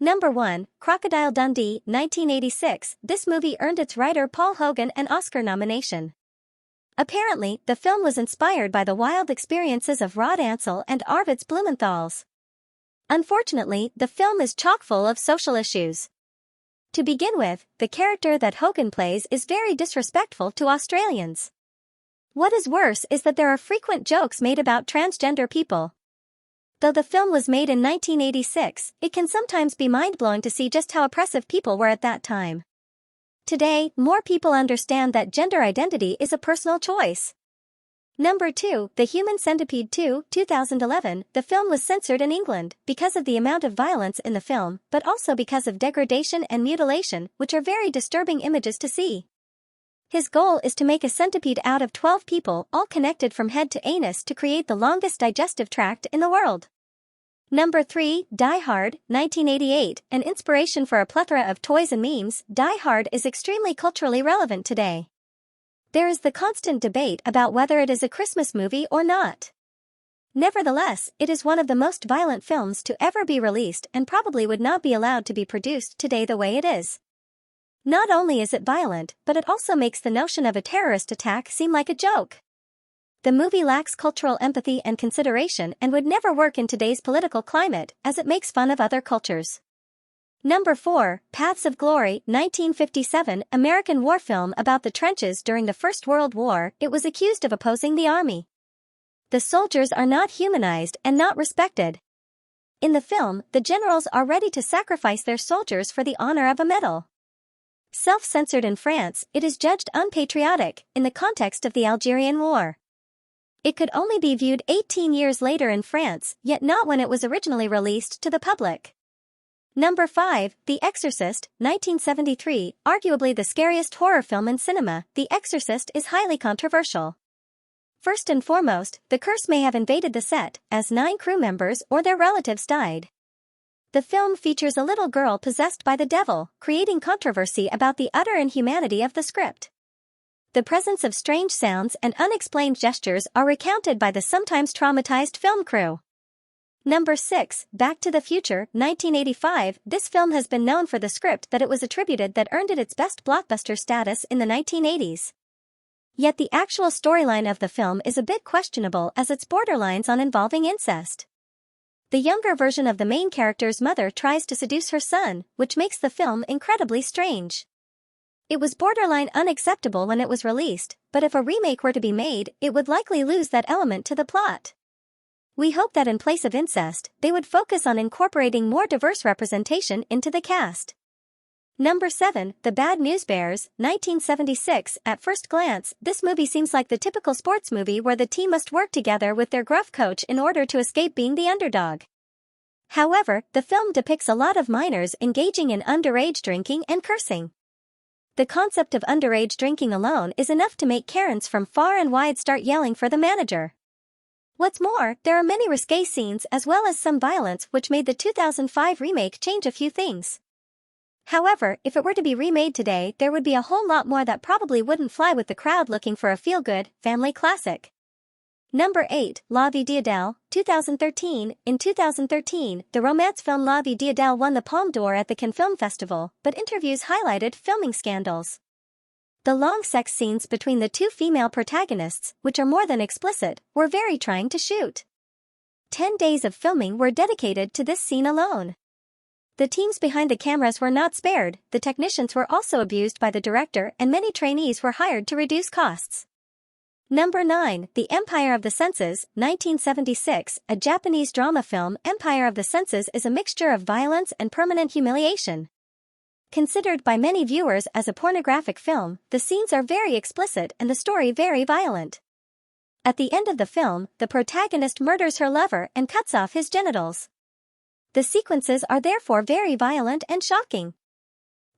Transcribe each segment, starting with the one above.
Number 1, Crocodile Dundee, 1986. This movie earned its writer Paul Hogan an Oscar nomination. Apparently, the film was inspired by the wild experiences of Rod Ansel and Arvids Blumenthals. Unfortunately, the film is chock full of social issues. To begin with, the character that Hogan plays is very disrespectful to Australians. What is worse is that there are frequent jokes made about transgender people. Though the film was made in 1986, it can sometimes be mind-blowing to see just how oppressive people were at that time. Today, more people understand that gender identity is a personal choice. Number 2, The Human Centipede 2, 2011. The film was censored in England because of the amount of violence in the film, but also because of degradation and mutilation, which are very disturbing images to see. His goal is to make a centipede out of 12 people, all connected from head to anus to create the longest digestive tract in the world. Number 3, Die Hard, 1988. An inspiration for a plethora of toys and memes, Die Hard is extremely culturally relevant today. There is the constant debate about whether it is a Christmas movie or not. Nevertheless, it is one of the most violent films to ever be released and probably would not be allowed to be produced today the way it is. Not only is it violent, but it also makes the notion of a terrorist attack seem like a joke. The movie lacks cultural empathy and consideration and would never work in today's political climate, as it makes fun of other cultures. Number 4, Paths of Glory, 1957. American war film about the trenches during the First World War. It was accused of opposing the army. The soldiers are not humanized and not respected. In the film, the generals are ready to sacrifice their soldiers for the honor of a medal. Self-censored in France, it is judged unpatriotic in the context of the Algerian War. It could only be viewed 18 years later in France, yet not when it was originally released to the public. Number 5, The Exorcist, 1973. Arguably the scariest horror film in cinema, The Exorcist is highly controversial. First and foremost, the curse may have invaded the set, as 9 crew members or their relatives died. The film features a little girl possessed by the devil, creating controversy about the utter inhumanity of the script. The presence of strange sounds and unexplained gestures are recounted by the sometimes traumatized film crew. Number 6, Back to the Future, 1985. This film has been known for the script that it was attributed that earned it its best blockbuster status in the 1980s. Yet the actual storyline of the film is a bit questionable as it's borderlines on involving incest. The younger version of the main character's mother tries to seduce her son, which makes the film incredibly strange. It was borderline unacceptable when it was released, but if a remake were to be made, it would likely lose that element to the plot. We hope that in place of incest, they would focus on incorporating more diverse representation into the cast. Number 7, The Bad News Bears, 1976. At first glance, this movie seems like the typical sports movie where the team must work together with their gruff coach in order to escape being the underdog. However, the film depicts a lot of minors engaging in underage drinking and cursing. The concept of underage drinking alone is enough to make Karens from far and wide start yelling for the manager. What's more, there are many risque scenes as well as some violence which made the 2005 remake change a few things. However, if it were to be remade today, there would be a whole lot more that probably wouldn't fly with the crowd looking for a feel-good, family classic. Number 8, La Vie Diadel, 2013. In 2013, the romance film La Vie Diadel won the Palme d'Or at the Cannes Film Festival, but interviews highlighted filming scandals. The long sex scenes between the 2 female protagonists, which are more than explicit, were very trying to shoot. 10 days of filming were dedicated to this scene alone. The teams behind the cameras were not spared, the technicians were also abused by the director and many trainees were hired to reduce costs. Number 9, The Empire of the Senses, 1976. A Japanese drama film. Empire of the Senses is a mixture of violence and permanent humiliation. Considered by many viewers as a pornographic film, the scenes are very explicit and the story very violent. At the end of the film, the protagonist murders her lover and cuts off his genitals. The sequences are therefore very violent and shocking.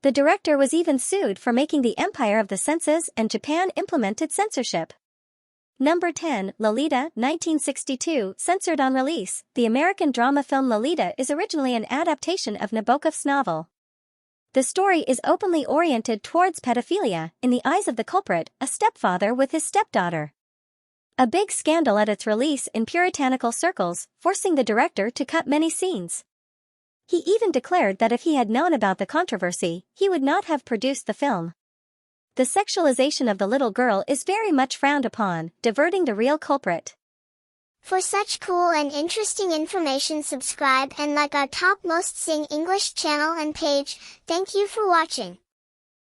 The director was even sued for making The Empire of the Senses, and Japan implemented censorship. Number 10, Lolita, 1962. Censored on release, the American drama film Lolita is originally an adaptation of Nabokov's novel. The story is openly oriented towards pedophilia, in the eyes of the culprit, a stepfather with his stepdaughter. A big scandal at its release in puritanical circles, forcing the director to cut many scenes. He even declared that if he had known about the controversy, he would not have produced the film. The sexualization of the little girl is very much frowned upon, diverting the real culprit. For such cool and interesting information, subscribe and like our top most Sing English channel and page. Thank you for watching.